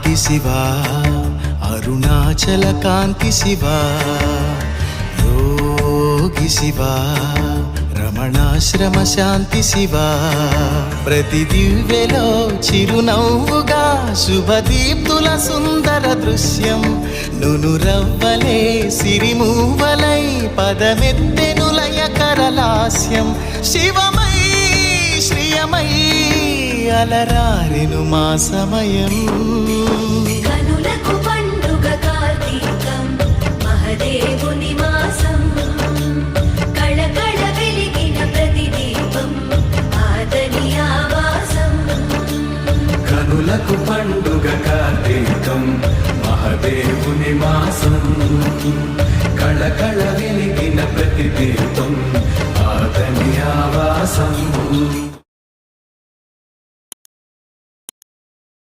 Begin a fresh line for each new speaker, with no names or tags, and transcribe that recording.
ఆది శివా అరుణాచల కాంతి శివా యోగి శివా రమణాశ్రమ శాంతి శివా ప్రతి దివ్యలో చిరునవ్వుగా శుభదీప్తుల సుందర దృశ్యం నునురవ్వలే సిరిమూవలై పదమెత్తెనులయ కరలాస్యం శివమై శ్రియమై అలరారెను మా సమయం
కనులకు పండుగ కార్తీకం మహదేవుని మాసం కళకళ వెలిగిన ప్రతి దీపం ఆతని ఆవాసం
కనులకు పండుగ కార్తీకం మహదేవుని మాసం కళకళ వెలిగిన ప్రతి దీపం ఆతని ఆవాసం